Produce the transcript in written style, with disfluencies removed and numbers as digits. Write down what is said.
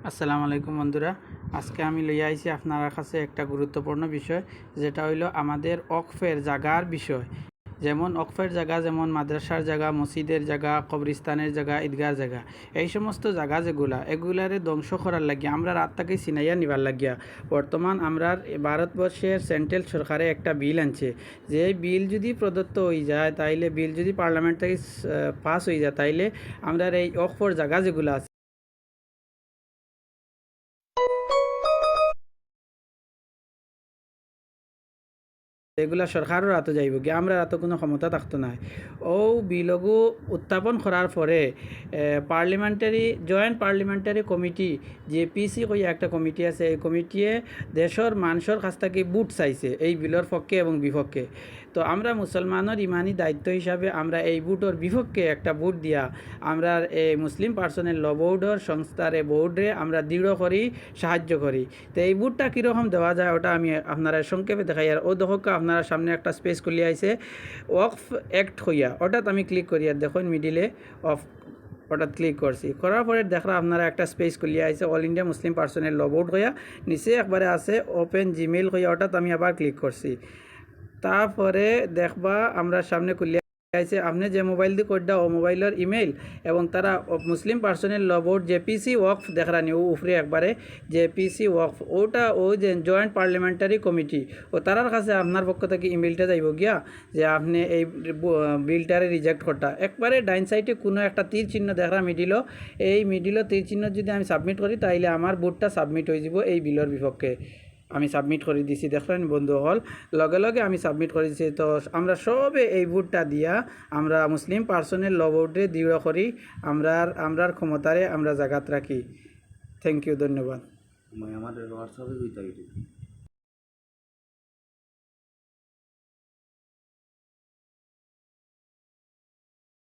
আসসালামু আলাইকুম বন্ধুরা, আজকে আমি লইয়া আইছি আপনার কাছে একটা গুরুত্বপূর্ণ বিষয়, যেটা হইলো আমাদের ওয়াকফের জায়গার বিষয়। যেমন ওয়াকফের জায়গা, যেমন মাদ্রাসার জায়গা, মসজিদের জায়গা, কবরস্থানের জায়গা, ঈদগার জায়গা, এই সমস্ত জায়গা এগুলারে ধ্বংস করার লাগিয়া আমরা রাতটাকে চিনাইয়া নিবার লাগিয়া বর্তমান আমরা ভারতবর্ষের সেন্ট্রাল সরকারে একটা বিল আনছে। যে বিল যদি প্রদত্ত হয়ে যায়, তাইলে বিল যদি পার্লামেন্ট থেকে পাস হয়ে যায়, তাইলে আমরা এই ওয়াকফের জায়গা যেগুলো আছে এগুলা সরকারের হাতে যাইব কি, আমরা এত কোনো ক্ষমতা থাকতো না। ও বিলগু উত্থাপন করার পরে জয়েন্ট পার্লামেন্টারি কমিটি, জেপিসি কইয়া একটা কমিটি আছে, এই কমিটিয়ে দেশের মানুষের কাছ থেকে বুট চাইছে এই বিলের পক্ষে এবং বিপক্ষে। তো আমরা মুসলমানের ইমানি দায়িত্ব হিসাবে আমরা এই বুটের বিপক্ষে একটা বুট দিয়া আমরা এই মুসলিম পার্সোনাল ল বোর্ডের সংস্থার বোর্ডে আমরা দৃঢ় করি, সাহায্য করি। তো এই বুটটা কীরকম দেওয়া যায় ওটা আমি আপনারা সংক্ষেপে দেখাই। আর ও দশকা আপনারা সামনে একটা স্পেস খুলে আইছে ওয়াকফ অ্যাক্ট হইয়া, ওটাত আমি ক্লিক করি আর দেখুন মিডিলে অফ ওটা ক্লিক করছি। করার পরে দেখরা আপনারা একটা স্পেস খুলিয়ে আইছে অল ইন্ডিয়া মুসলিম পার্সোনাল ল বোর্ড হইয়া, নিচে একবারে আছে ওপেন জিমেইল হইয়া, ওটাত আমি আবার ক্লিক করছি। তারপরে দেখবা আমরা সামনে খুলিয়ে আইছে আপনি যে মোবাইল দিয়ে কোডটা ও মোবাইলের ইমেইল এবং তারা মুসলিম পার্সোনাল ল বোর্ড জেপিসি ওয়াকফ দেখরানি ও উপরে একবারে জেপিসি ওয়াকফ, ওটা ও যে জয়েন্ট পার্লামেন্টারি কমিটি ও তারার কাছে আপনার পক্ষ থেকে ইমেইলটা যাইব গিয়া যে আপনি এই বিলটারে রিজেক্ট করটা। একবারে ডাইন সাইডে কোনো একটা তীর চিহ্ন দেখরা মিডিলও, এই মিডিলও তীর চিহ্ন যদি আমি সাবমিট করি তাইলে আমার বুটটা সাবমিট হয়ে যাব এই বিলের বিপক্ষে। আমি সাবমিট করে দিছি, দেখলেন বন্ধু হল, লগে লগে আমি সাবমিট করে দিছি। তো আমরা সবে এই বুটটা দিয়া আমরা মুসলিম পার্সোনাল ল বোর্ডে দৃঢ় করি, আমরার ক্ষমতারে আমরা জাগাত রাখি। থ্যাংক ইউ, ধন্যবাদ। আমাদের হোয়াটসঅ্যাপে